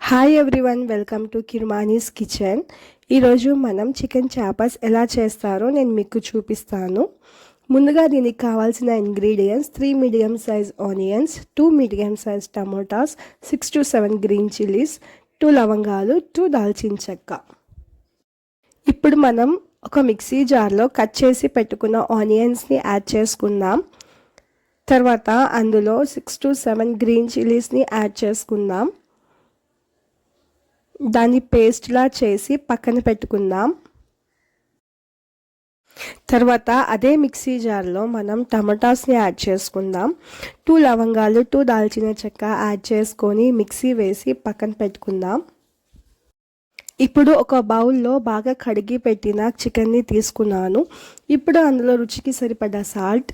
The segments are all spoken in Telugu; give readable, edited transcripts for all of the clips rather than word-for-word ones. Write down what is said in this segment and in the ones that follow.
Hi everyone, welcome to Kirmani's kitchen. ఈరోజు మనం చికెన్ చాపస్ ఎలా చేస్తారో నేను మీకు చూపిస్తాను. ముందుగా దీనికి కావాల్సిన ingredients 3 medium size onions, 2 medium size tomatoes, 6 to 7 green chillies, 2 లవంగాలు, 2 దాల్చిన చెక్క. ఇప్పుడు మనం ఒక మిక్సీ జార్లో కట్ చేసి పెట్టుకున్న ఆనియన్స్ని యాడ్ చేసుకుందాం. తర్వాత అందులో 6 to 7 గ్రీన్ చిల్లీస్ని యాడ్ చేసుకుందాం. దాన్ని పేస్ట్లా చేసి పక్కన పెట్టుకుందాం. తర్వాత అదే మిక్సీ జార్లో మనం టమాటాస్ని యాడ్ చేసుకుందాం. 2 లవంగాలు, 2 దాల్చిన చెక్క యాడ్ చేసుకొని మిక్సీ వేసి పక్కన పెట్టుకుందాం. ఇప్పుడు ఒక బౌల్లో బాగా కడిగి పెట్టిన చికెన్ని తీసుకున్నాను. ఇప్పుడు అందులో రుచికి సరిపడ సాల్ట్,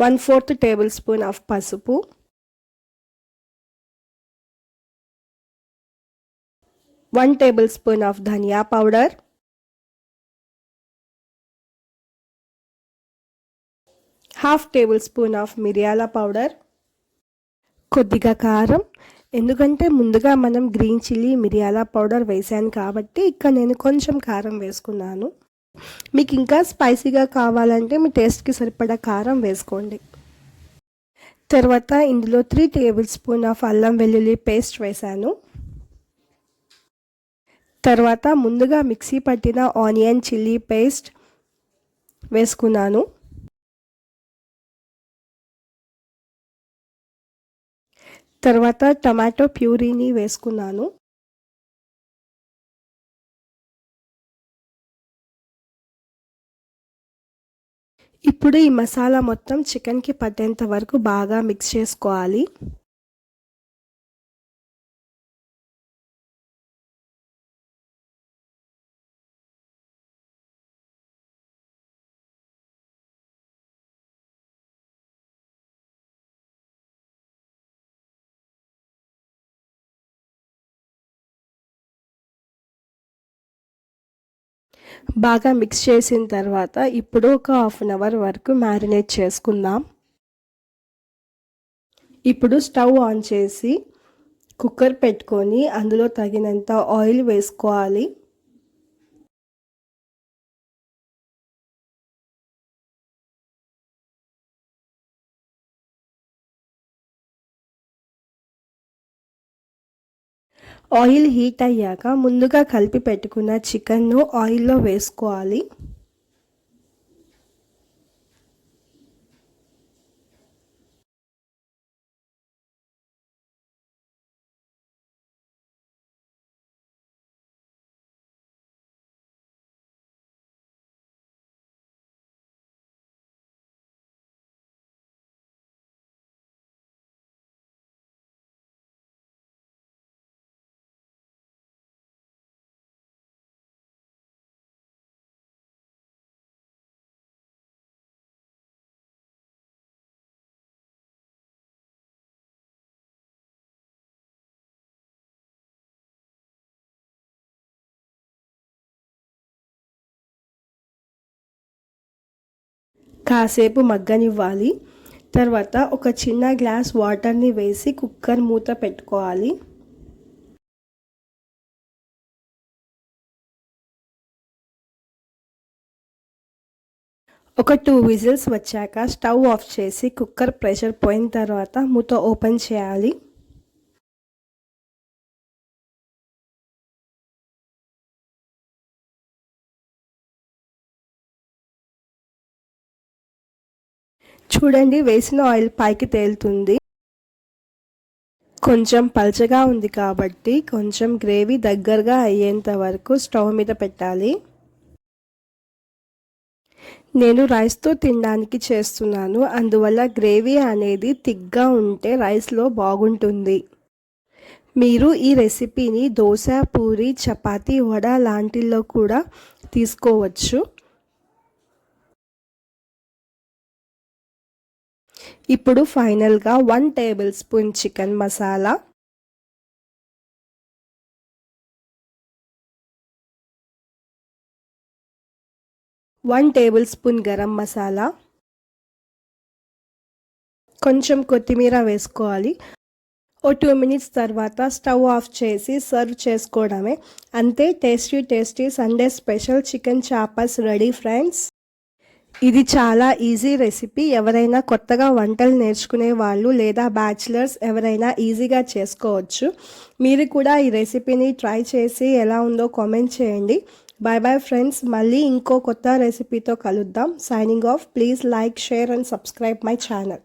1/4 టేబుల్ స్పూన్ ఆఫ్ పసుపు, 1 table spoon of dhania powder, 1/2 tablespoon of మిరియాల పౌడర్, కొద్దిగా కారం. ఎందుకంటే ముందుగా మనం గ్రీన్ చిల్లీ మిరియాల పౌడర్ వేసాను కాబట్టి ఇక్కడ నేను కొంచెం కారం వేసుకున్నాను. మీకు ఇంకా స్పైసీగా కావాలంటే మీ టేస్ట్కి సరిపడా కారం వేసుకోండి. తర్వాత ఇందులో 3 టేబుల్ స్పూన్ ఆఫ్ అల్లం వెల్లుల్లి పేస్ట్ వేసాను. తర్వాత ముందుగా మిక్సీ పట్టిన ఆనియన్ చిల్లీ పేస్ట్ వేసుకున్నాను. తర్వాత టమాటో ప్యూరీని వేసుకున్నాను. ఇప్పుడు ఈ మసాలా మొత్తం చికెన్కి పట్టేంత వరకు బాగా మిక్స్ చేసుకోవాలి. బాగా మిక్స్ చేసిన తర్వాత ఇప్పుడు ఒక 1/2 అవర్ వరకు మ్యారినేట్ చేసుకుందాం. ఇప్పుడు స్టవ్ ఆన్ చేసి కుక్కర్ పెట్టుకొని అందులో తగినంత ఆయిల్ వేసుకోవాలి. ఆయిల్ హీట్ అయ్యాక ముందుగా కలిపి పెట్టుకున్న చికెన్ను ఆయిల్లో వేసుకోవాలి. కాసేపు మగ్గనివ్వాలి. తర్వాత ఒక చిన్న గ్లాస్ వాటర్ని వేసి కుక్కర్ మూత పెట్టుకోవాలి. ఒక 2 విజిల్స్ వచ్చాక స్టవ్ ఆఫ్ చేసి కుక్కర్ ప్రెషర్ పోయిన తర్వాత మూత ఓపెన్ చేయాలి. చూడండి, వేసిన ఆయిల్ పైకి తేలుతుంది. కొంచెం పల్చగా ఉంది కాబట్టి కొంచెం గ్రేవీ దగ్గరగా అయ్యేంత వరకు స్టవ్ మీద పెట్టాలి. నేను రైస్తో తినడానికి చేస్తున్నాను, అందువల్ల గ్రేవీ అనేది థిక్గా ఉంటే రైస్లో బాగుంటుంది. మీరు ఈ రెసిపీని దోశ, పూరి, చపాతీ, వడ లాంటిల్లో కూడా తీసుకోవచ్చు. ఇప్పుడు ఫైనల్గా 1 table spoon chicken masala, 1 table spoon garam masala, కొంచెం కొత్తిమీర వేసుకోవాలి. ఓ 2 మినిట్స్ తర్వాత స్టవ్ ఆఫ్ చేసి సర్వ్ చేసుకోవడమే. అంతే, tasty Sunday special chicken chops ready friends. ఇది చాలా ఈజీ రెసిపీ. ఎవరైనా కొత్తగా వంటలు నేర్చుకునే వాళ్ళు లేదా బ్యాచిలర్స్ ఎవరైనా ఈజీగా చేసుకోవచ్చు. మీరు కూడా ఈ రెసిపీని ట్రై చేసి ఎలా ఉందో కామెంట్ చేయండి. Bye friends. మళ్ళీ ఇంకో కొత్త రెసిపీతో కలుద్దాం. Signing off. Please like, share and subscribe my channel.